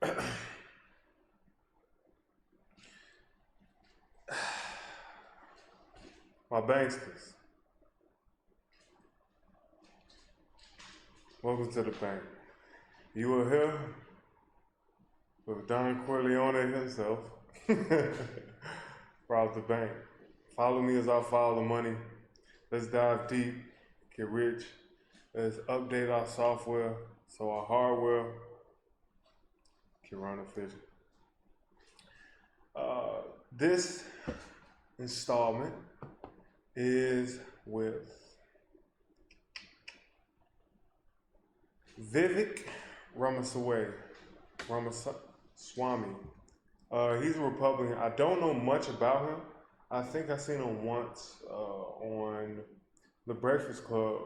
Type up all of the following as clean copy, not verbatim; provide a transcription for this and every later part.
My banksters, welcome to the bank. You are here with Don Corleone himself. Rob the bank. Follow me as I follow the money. Let's dive deep, get rich. Let's update our software so our hardware can run efficient. This installment is with Vivek Ramaswamy. He's a Republican. I don't know much about him. I think I seen him once on the Breakfast Club,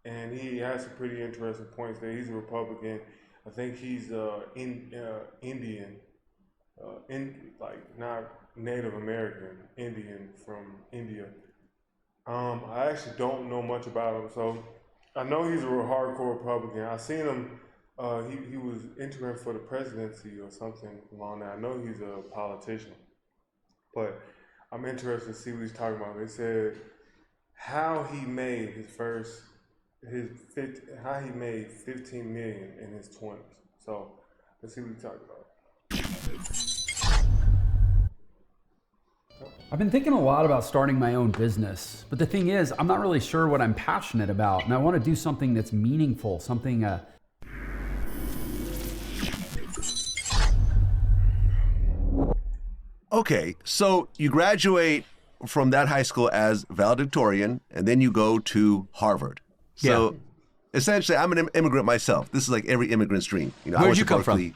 and he has some pretty interesting points there. He's a Republican. I think he's Indian, not Native American, Indian from India. I actually don't know much about him, so I know he's a real hardcore Republican. I seen him. He was entering for the presidency or something along that. I know he's a politician, but I'm interested to see what he's talking about. They said how he made how he made 15 million in his 20s. So let's see what he's talking about. I've been thinking a lot about starting my own business, but the thing is, I'm not really sure what I'm passionate about, and I want to do something that's meaningful, something Okay, so you graduate from that high school as valedictorian, and then you go to Harvard. So essentially, I'm an immigrant myself. This is like every immigrant's dream. You know, Where'd you come from?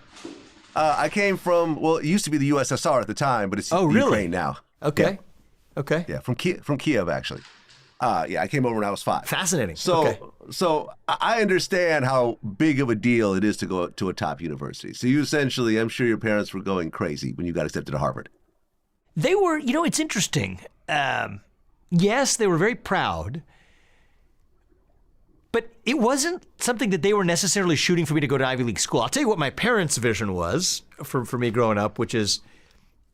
I came from, well, it used to be the USSR at the time, but it's Ukraine now. Okay. Yeah. Okay. Yeah, from Kiev, actually. I came over when I was 5. Fascinating. So I understand how big of a deal it is to go to a top university. So you essentially, I'm sure your parents were going crazy when you got accepted to Harvard. They were, it's interesting. Yes, they were very proud, but it wasn't something that they were necessarily shooting for me to go to Ivy League school. I'll tell you what my parents' vision was for me growing up, which is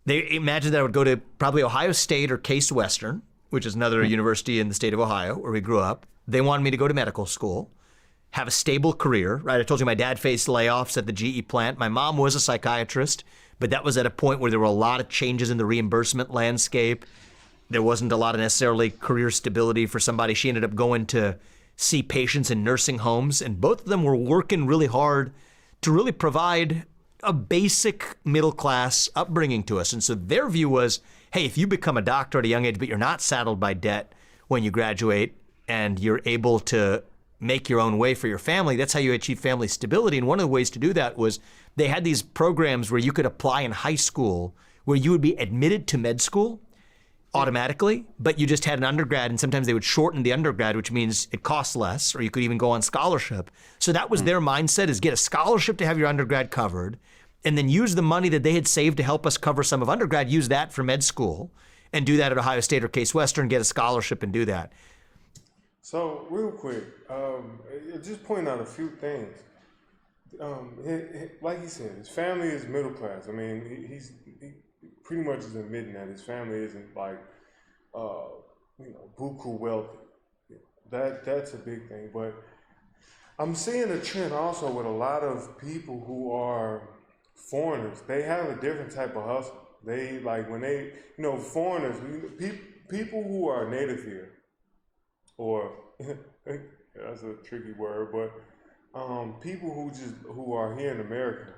they imagined that I would go to probably Ohio State or Case Western, which is another university in the state of Ohio where we grew up. They wanted me to go to medical school, have a stable career, right? I told you my dad faced layoffs at the GE plant. My mom was a psychiatrist, but that was at a point where there were a lot of changes in the reimbursement landscape. There wasn't a lot of necessarily career stability for somebody. She ended up going to see patients in nursing homes, and both of them were working really hard to really provide a basic middle-class upbringing to us. And so their view was, hey, if you become a doctor at a young age, but you're not saddled by debt when you graduate and you're able to make your own way for your family, that's how you achieve family stability. And one of the ways to do that was they had these programs where you could apply in high school where you would be admitted to med school automatically, but you just had an undergrad, and sometimes they would shorten the undergrad, which means it costs less, or you could even go on scholarship. So that was their mindset, is get a scholarship to have your undergrad covered, and then use the money that they had saved to help us cover some of undergrad, use that for med school, and do that at Ohio State or Case Western, get a scholarship and do that. So real quick, just point out a few things. Like he said, his family is middle class. I mean, he pretty much is admitting that his family isn't like, buku wealthy. That's a big thing. But I'm seeing a trend also with a lot of people who are foreigners. They have a different type of hustle. They when they, foreigners, people who are native here, or that's a tricky word, but people who are here in America,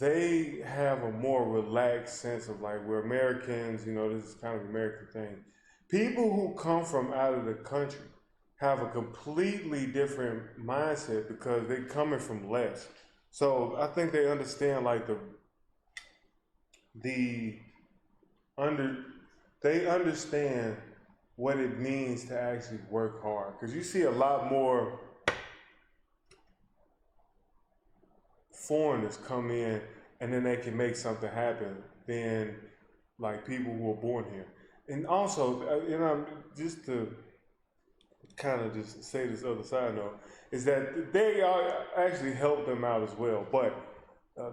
they have a more relaxed sense of we're Americans, this is kind of an American thing. People who come from out of the country have a completely different mindset because they're coming from less. So I think they understand they understand what it means to actually work hard. Because you see a lot more foreigners come in and then they can make something happen than people who are born here. And also, just to kind of just say this other side note, is that they are actually help them out as well. But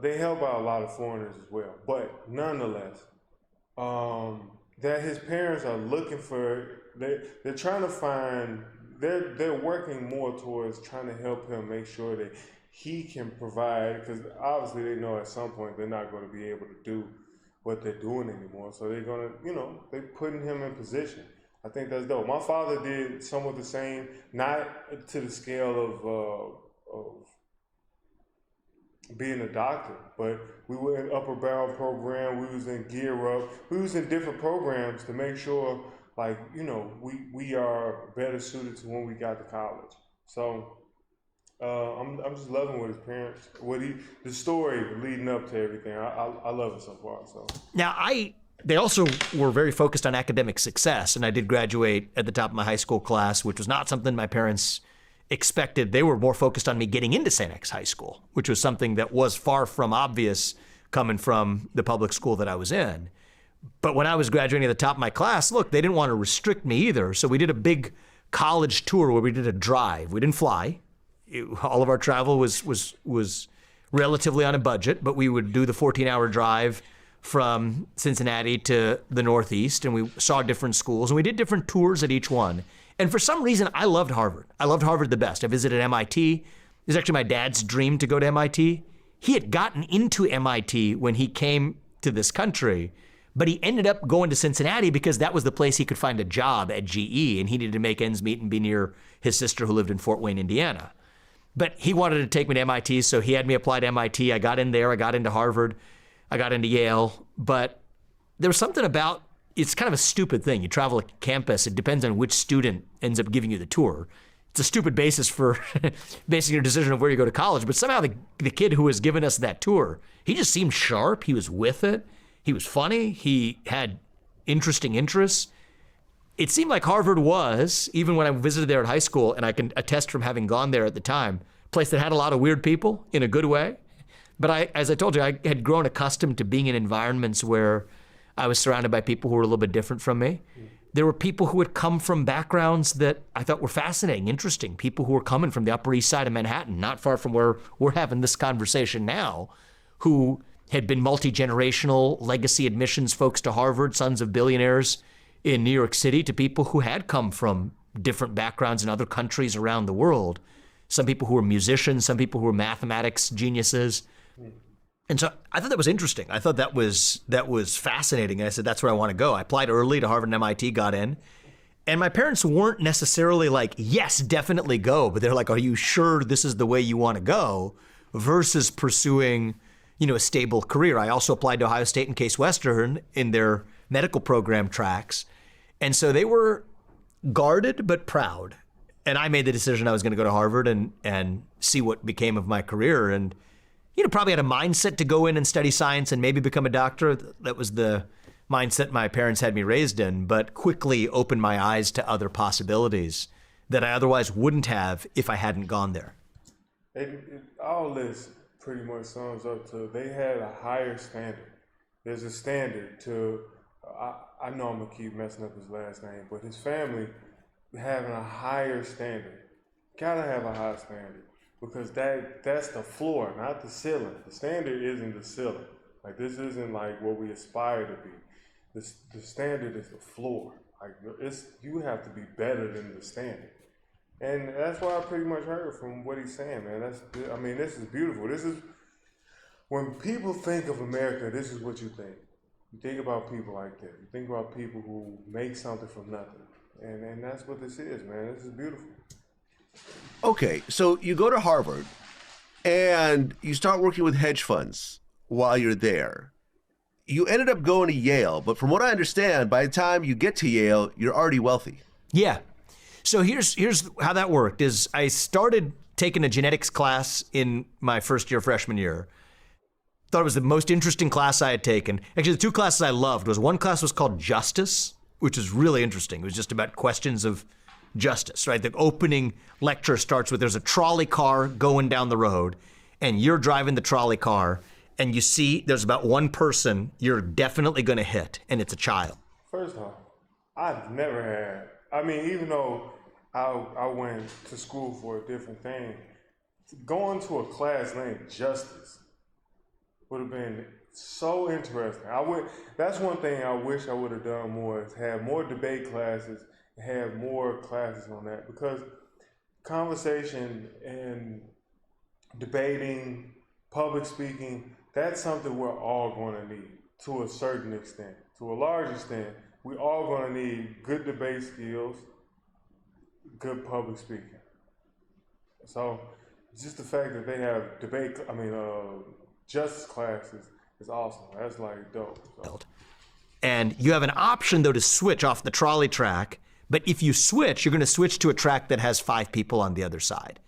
they help out a lot of foreigners as well. But nonetheless, that his parents are looking for, they're trying to find, they're working more towards trying to help him make sure that he can provide, because obviously they know at some point they're not going to be able to do what they're doing anymore. So they're going to, they're putting him in position. I think that's dope. My father did somewhat the same, not to the scale of being a doctor, but we were in upper barrel program, we was in gear up, we was in different programs to make sure, like, we are better suited to when we got to college. So I'm just loving what his parents, the story leading up to everything. I love it so far. So now they also were very focused on academic success, and I did graduate at the top of my high school class, which was not something my parents expected. They were more focused on me getting into St. X High School, which was something that was far from obvious coming from the public school that I was in. But when I was graduating at the top of my class, look, they didn't want to restrict me either. So we did a big college tour where we did a drive. We didn't fly. All of our travel was relatively on a budget, but we would do the 14-hour drive from Cincinnati to the Northeast, and we saw different schools, and we did different tours at each one. And for some reason, I loved Harvard. I loved Harvard the best. I visited MIT. It was actually my dad's dream to go to MIT. He had gotten into MIT when he came to this country, but he ended up going to Cincinnati because that was the place he could find a job at GE, and he needed to make ends meet and be near his sister who lived in Fort Wayne, Indiana. But he wanted to take me to MIT, so he had me apply to MIT. I got in there. I got into Harvard. I got into Yale. But there was something about, it's kind of a stupid thing. You travel a campus. It depends on which student ends up giving you the tour. It's a stupid basis for basing your decision of where you go to college. But somehow the kid who was giving us that tour, he just seemed sharp. He was with it. He was funny. He had interesting interests. It seemed like Harvard was, even when I visited there at high school, and I can attest from having gone there at the time, a place that had a lot of weird people in a good way. But as I told you, I had grown accustomed to being in environments where I was surrounded by people who were a little bit different from me. There were people who had come from backgrounds that I thought were fascinating, interesting, people who were coming from the Upper East Side of Manhattan, not far from where we're having this conversation now, who had been multi-generational legacy admissions folks to Harvard, sons of billionaires in New York City, to people who had come from different backgrounds in other countries around the world. Some people who were musicians, some people who were mathematics geniuses. And so I thought that was interesting. I thought that was fascinating. And I said, that's where I want to go. I applied early to Harvard and MIT, got in. And my parents weren't necessarily like, yes, definitely go. But they're like, are you sure this is the way you want to go? Versus pursuing, a stable career. I also applied to Ohio State and Case Western in their medical program tracks. And so they were guarded but proud. And I made the decision I was going to go to Harvard and see what became of my career. And, probably had a mindset to go in and study science and maybe become a doctor. That was the mindset my parents had me raised in, but quickly opened my eyes to other possibilities that I otherwise wouldn't have if I hadn't gone there. All this pretty much sums up to, they had a higher standard. There's a standard to, I know I'm going to keep messing up his last name, but his family having a higher standard. Gotta have a high standard. Because that's the floor, not the ceiling. The standard isn't the ceiling. Like, this isn't like what we aspire to be. The standard is the floor. Like, you have to be better than the standard. And that's what I pretty much heard from what he's saying, man. This is beautiful. This is, when people think of America, this is what you think. You think about people like that. You think about people who make something from nothing. And that's what this is, man. This is beautiful. Okay, so you go to Harvard and you start working with hedge funds while you're there. You ended up going to Yale, but from what I understand, by the time you get to Yale, you're already wealthy. Yeah. So here's how that worked is I started taking a genetics class in my first year, freshman year. Thought it was the most interesting class I had taken. Actually, the two classes I loved was one class was called Justice, which is really interesting. It was just about questions of justice, right? The opening lecture starts with there's a trolley car going down the road and you're driving the trolley car and you see there's about one person you're definitely going to hit and it's a child. First off, I've never had, even though I went to school for a different thing, going to a class named Justice, would have been so interesting. That's one thing I wish I would have done more, is have more debate classes, have more classes on that, because conversation and debating, public speaking, that's something we're all going to need to a certain extent. To a large extent, we're all going to need good debate skills, good public speaking. So just the fact that they have justice classes is awesome. That's like dope. So. And you have an option, though, to switch off the trolley track. But if you switch, you're going to switch to a track that has 5 people on the other side.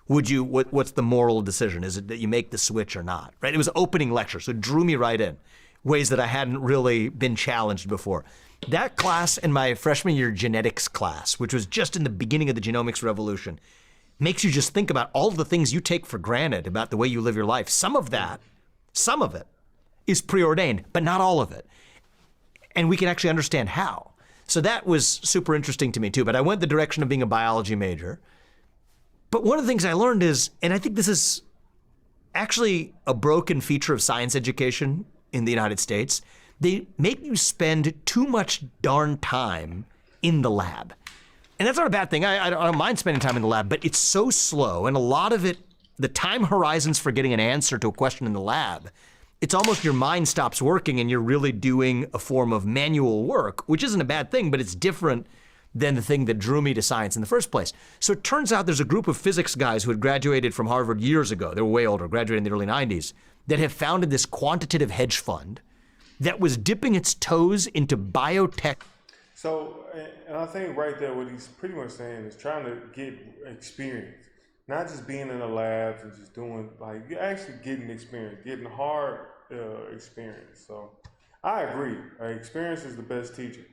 Would you? What's the moral decision? Is it that you make the switch or not? Right? It was an opening lecture, so it drew me right in, ways that I hadn't really been challenged before. That class and my freshman year genetics class, which was just in the beginning of the genomics revolution, makes you just think about all the things you take for granted about the way you live your life. Some of it is preordained, but not all of it. And we can actually understand how. So that was super interesting to me too. But I went the direction of being a biology major. But one of the things I learned is, and I think this is actually a broken feature of science education in the United States, they make you spend too much darn time in the lab. And that's not a bad thing. I don't mind spending time in the lab, but it's so slow. And a lot of it, the time horizons for getting an answer to a question in the lab, it's almost your mind stops working and you're really doing a form of manual work, which isn't a bad thing, but it's different than the thing that drew me to science in the first place. So it turns out there's a group of physics guys who had graduated from Harvard years ago. They were way older, graduated in the early 90s, that have founded this quantitative hedge fund that was dipping its toes into biotech. So, and I think right there what he's pretty much saying is trying to get experience, not just being in the labs and just doing, like, you're actually getting experience, getting hard experience. So I agree. Experience is the best teacher.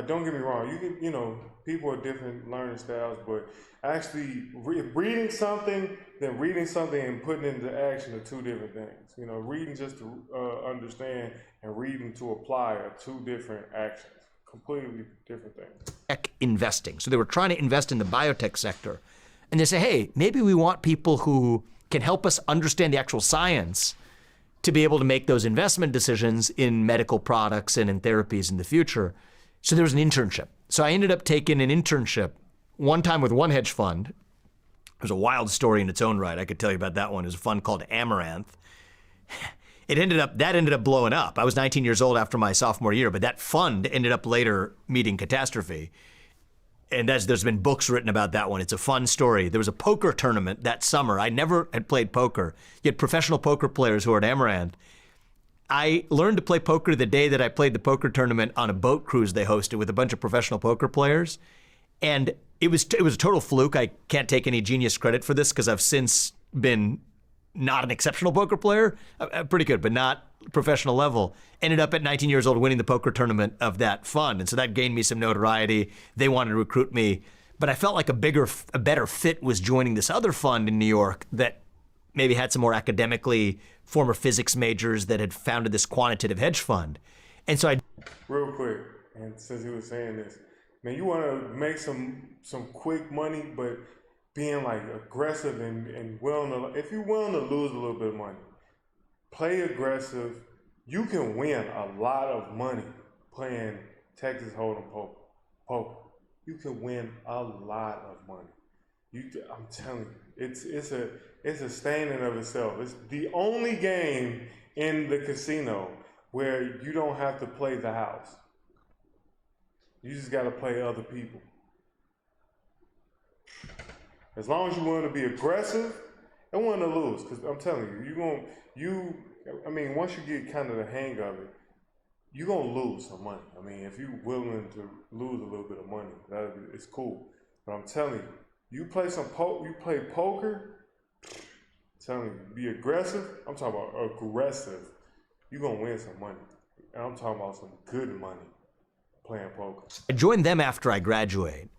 Don't get me wrong. You can, people are different learning styles, but actually reading something, then reading something and putting it into action are two different things. Reading just to understand and reading to apply are two different actions, completely different things. Tech investing. So they were trying to invest in the biotech sector. And they say, hey, maybe we want people who can help us understand the actual science to be able to make those investment decisions in medical products and in therapies in the future. So there was an internship. So I ended up taking an internship one time with one hedge fund. It was a wild story in its own right. I could tell you about that one. It was a fund called Amaranth. That ended up blowing up. I was 19 years old after my sophomore year, but that fund ended up later meeting catastrophe. And there's been books written about that one. It's a fun story. There was a poker tournament that summer. I never had played poker. You had professional poker players who were at Amaranth. I learned to play poker the day that I played the poker tournament on a boat cruise they hosted with a bunch of professional poker players. And it was a total fluke. I can't take any genius credit for this because I've since been not an exceptional poker player. I'm pretty good, but not professional level. Ended up at 19 years old winning the poker tournament of that fund. And so that gained me some notoriety. They wanted to recruit me. But I felt like a better fit was joining this other fund in New York that maybe had some more academically former physics majors that had founded this quantitative hedge fund. And so Real quick, and since he was saying this, man, you want to make some quick money, but being like aggressive and willing to, if you're willing to lose a little bit of money, play aggressive. You can win a lot of money playing Texas Hold'em poker. You can win a lot of money. I'm telling you, it's a stand in of itself. It's the only game in the casino where you don't have to play the house. You just got to play other people. As long as you want to be aggressive and want to lose, because I'm telling you, once you get kind of the hang of it, you're going to lose some money. I mean, if you're willing to lose a little bit of money, it's cool. But I'm telling you, you play poker, I'm telling you, be aggressive. I'm talking about aggressive. You're going to win some money. And I'm talking about some good money playing poker. I joined them after I graduated.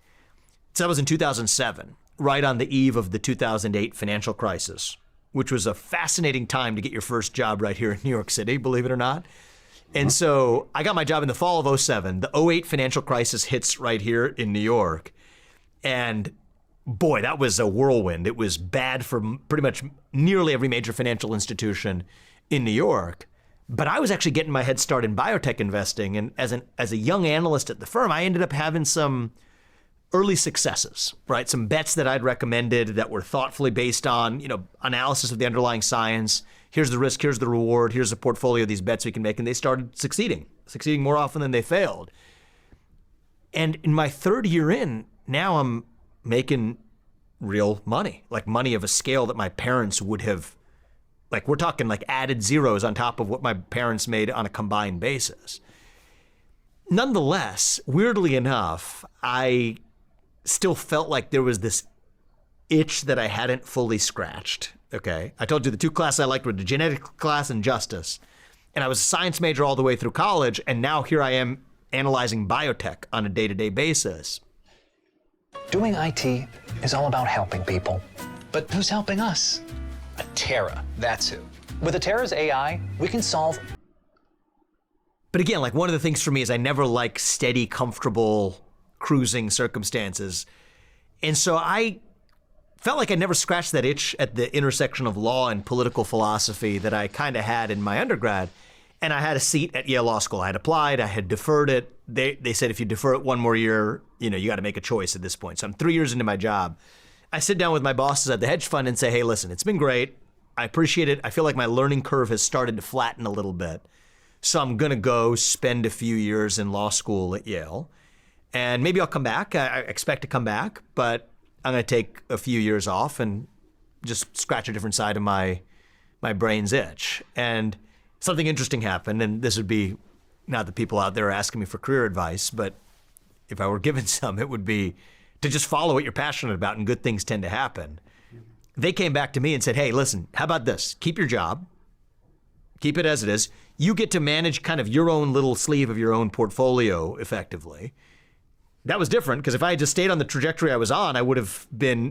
So that was in 2007, right on the eve of the 2008 financial crisis, which was a fascinating time to get your first job right here in New York City, believe it or not. And so I got my job in the fall of 07. The 08 financial crisis hits right here in New York. And boy, that was a whirlwind. It was bad for pretty much nearly every major financial institution. in New York. But I was actually getting my head start in biotech investing. And as a young analyst at the firm, I ended up having some early successes, right? Some bets that I'd recommended that were thoughtfully based on, analysis of the underlying science. Here's the risk, here's the reward, here's a portfolio of these bets we can make. And they started succeeding more often than they failed. And in my third year in, now I'm making real money, like money of a scale that my parents would have, like we're talking like added zeros on top of what my parents made on a combined basis. Nonetheless, weirdly enough, I still felt like there was this itch that I hadn't fully scratched. Okay. I told you the two classes I liked were the genetics class and justice. And I was a science major all the way through college. And now here I am analyzing biotech on a day-to-day basis. Doing IT is all about helping people. But who's helping us? Atera, that's who. With Atera's AI, we can solve. But again, like one of the things for me is I never like steady, comfortable cruising circumstances. And so I felt like I never scratched that itch at the intersection of law and political philosophy that I kind of had in my undergrad. And I had a seat at Yale Law School. I had applied, I had deferred it. They said, if you defer it one more year, you got to make a choice at this point. So I'm 3 years into my job. I sit down with my bosses at the hedge fund and say, hey, listen, it's been great. I appreciate it. I feel like my learning curve has started to flatten a little bit. So I'm going to go spend a few years in law school at Yale. And maybe I'll come back. I expect to come back, but I'm going to take a few years off and just scratch a different side of my brain's itch. And something interesting happened, and this would be not that people out there are asking me for career advice, but if I were given some, it would be to just follow what you're passionate about, and good things tend to happen. They came back to me and said, hey, listen, how about this? Keep your job. Keep it as it is. You get to manage kind of your own little sleeve of your own portfolio effectively. That was different because if I had just stayed on the trajectory I was on, I would have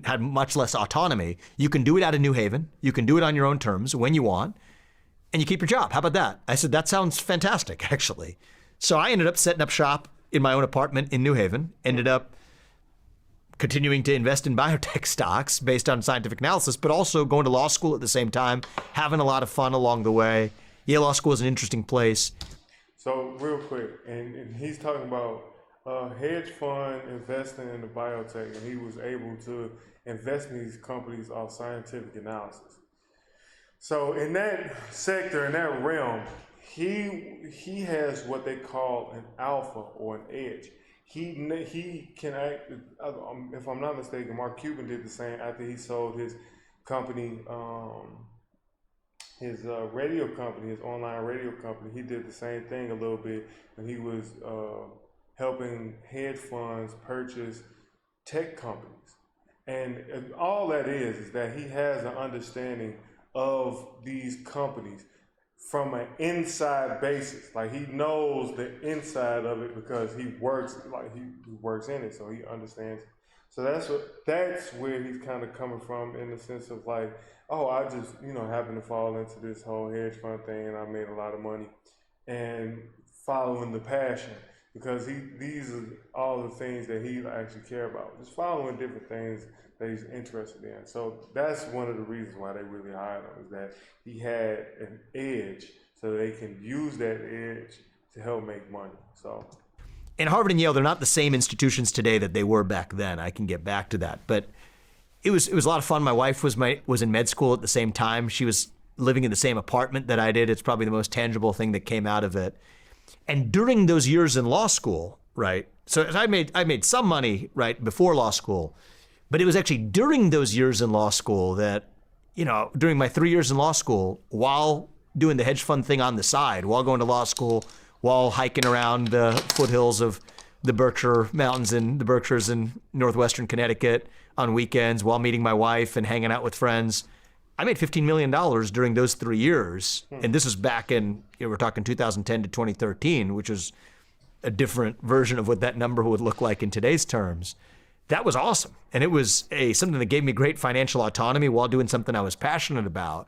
had much less autonomy. You can do it out of New Haven. You can do it on your own terms when you want, and you keep your job. How about that? I said, that sounds fantastic, actually. So I ended up setting up shop in my own apartment in New Haven, ended up continuing to invest in biotech stocks based on scientific analysis, but also going to law school at the same time, having a lot of fun along the way. Yale Law School is an interesting place. So real quick, and he's talking about hedge fund investing in the biotech, and he was able to invest in these companies off scientific analysis. So in that sector, in that realm, he has what they call an alpha or an edge. He can act, if I'm not mistaken, Mark Cuban did the same after he sold his company, his radio company, his online radio company. He did the same thing a little bit when he was helping hedge funds purchase tech companies. And all that is that he has an understanding of these companies from an inside basis. Like he knows the inside of it because he works, like he works in it, so he understands. So that's where he's kind of coming from, in the sense of like, oh, I just happened to fall into this whole hedge fund thing, and I made a lot of money, and following the passion, because these are all the things that he actually care about, just following different things that he's interested in. So that's one of the reasons why they really hired him, is that he had an edge, so they can use that edge to help make money. So, and Harvard and Yale, they're not the same institutions today that they were back then. I can get back to that, but it was a lot of fun. My wife was in med school at the same time. She was living in the same apartment that I did. It's probably the most tangible thing that came out of it. And during those years in law school, right? So I made some money right before law school. But it was actually during those years in law school that, during my 3 years in law school, while doing the hedge fund thing on the side, while going to law school, while hiking around the foothills of the Berkshire Mountains and the Berkshires in northwestern Connecticut on weekends, while meeting my wife and hanging out with friends, I made $15 million during those 3 years. And this was back in, we're talking 2010 to 2013, which was a different version of what that number would look like in today's terms. That was awesome. And it was something that gave me great financial autonomy while doing something I was passionate about.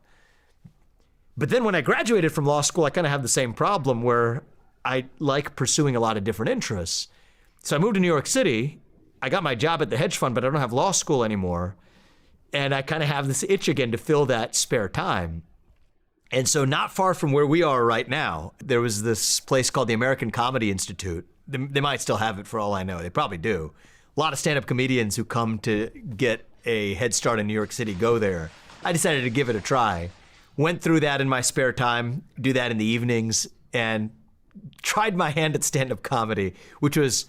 But then when I graduated from law school, I kind of have the same problem where I like pursuing a lot of different interests. So I moved to New York City. I got my job at the hedge fund, but I don't have law school anymore. And I kind of have this itch again to fill that spare time. And so not far from where we are right now, there was this place called the American Comedy Institute. They might still have it for all I know. They probably do. A lot of stand-up comedians who come to get a head start in New York City go there. I decided to give it a try. Went through that in my spare time, do that in the evenings, and tried my hand at stand-up comedy, which was,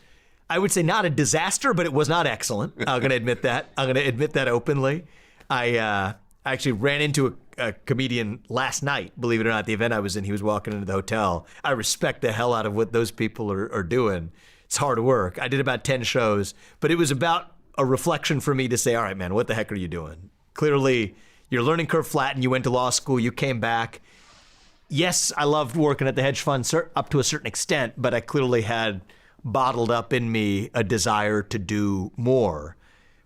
I would say, not a disaster, but it was not excellent. I'm going to admit that. I'm going to admit that openly. I actually ran into a comedian last night, believe it or not, the event I was in. He was walking into the hotel. I respect the hell out of what those people are doing. It's hard work. I did about 10 shows, but it was about a reflection for me to say, all right, man, what the heck are you doing? Clearly, your learning curve flattened. You went to law school. You came back. Yes, I loved working at the hedge fund up to a certain extent, but I clearly had bottled up in me a desire to do more.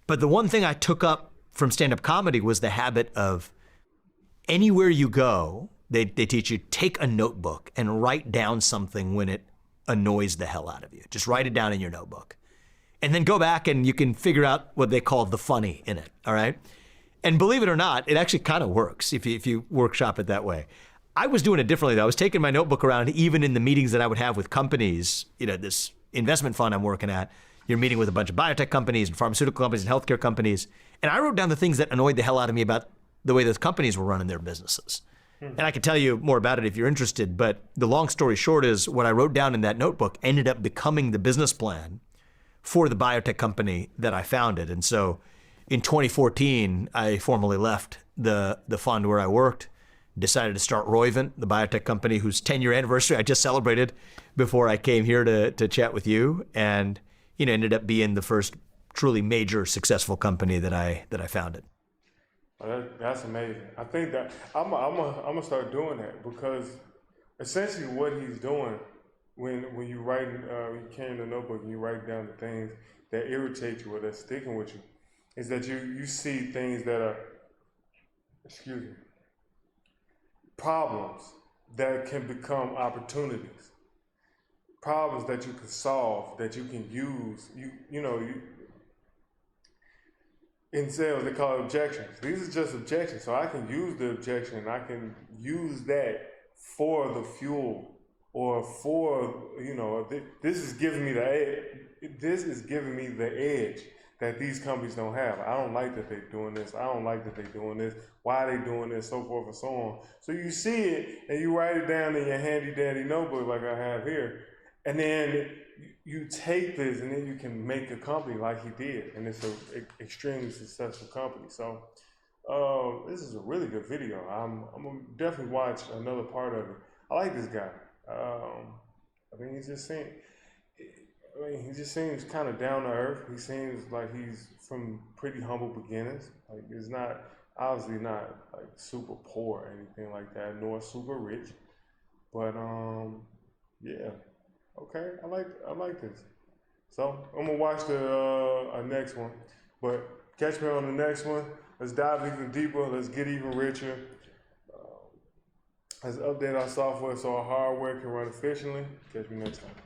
But the one thing I took up from stand-up comedy was the habit of anywhere you go, they teach you, take a notebook and write down something when it annoys the hell out of you. Just write it down in your notebook. And then go back and you can figure out what they call the funny in it, all right? And believe it or not, it actually kind of works if you workshop it that way. I was doing it differently though. I was taking my notebook around even in the meetings that I would have with companies, this investment fund I'm working at. You're meeting with a bunch of biotech companies and pharmaceutical companies and healthcare companies. And I wrote down the things that annoyed the hell out of me about the way those companies were running their businesses. And I could tell you more about it if you're interested, but the long story short is what I wrote down in that notebook ended up becoming the business plan for the biotech company that I founded. And so in 2014, I formally left the fund where I worked, decided to start Roivant, the biotech company whose 10-year anniversary I just celebrated before I came here to chat with you, and ended up being the first truly major successful company that I founded. That's amazing. I think that I'm gonna start doing that, because essentially what he's doing when you write, you carry the notebook and you write down the things that irritate you or that's sticking with you, is that you see things that are, problems that can become opportunities, problems that you can solve, that you can use. In sales, they call it objections. These are just objections. So I can use the objection and I can use that for the fuel, or for, this is giving me the edge that these companies don't have. I don't like that they're doing this. I don't like that they're doing this. Why are they doing this? So forth and so on. So you see it and you write it down in your handy dandy notebook like I have here. And then you take this and then you can make a company like he did. And it's an extremely successful company. So this is a really good video. I'm going to definitely watch another part of it. I like this guy. He just seems kind of down to earth. He seems like he's from pretty humble beginnings. Like, it's not, obviously not like super poor or anything like that, nor super rich. But yeah. Okay, I like this. So I'm gonna watch the next one, but catch me on the next one. Let's dive even deeper. Let's get even richer. Let's update our software so our hardware can run efficiently. Catch me next time.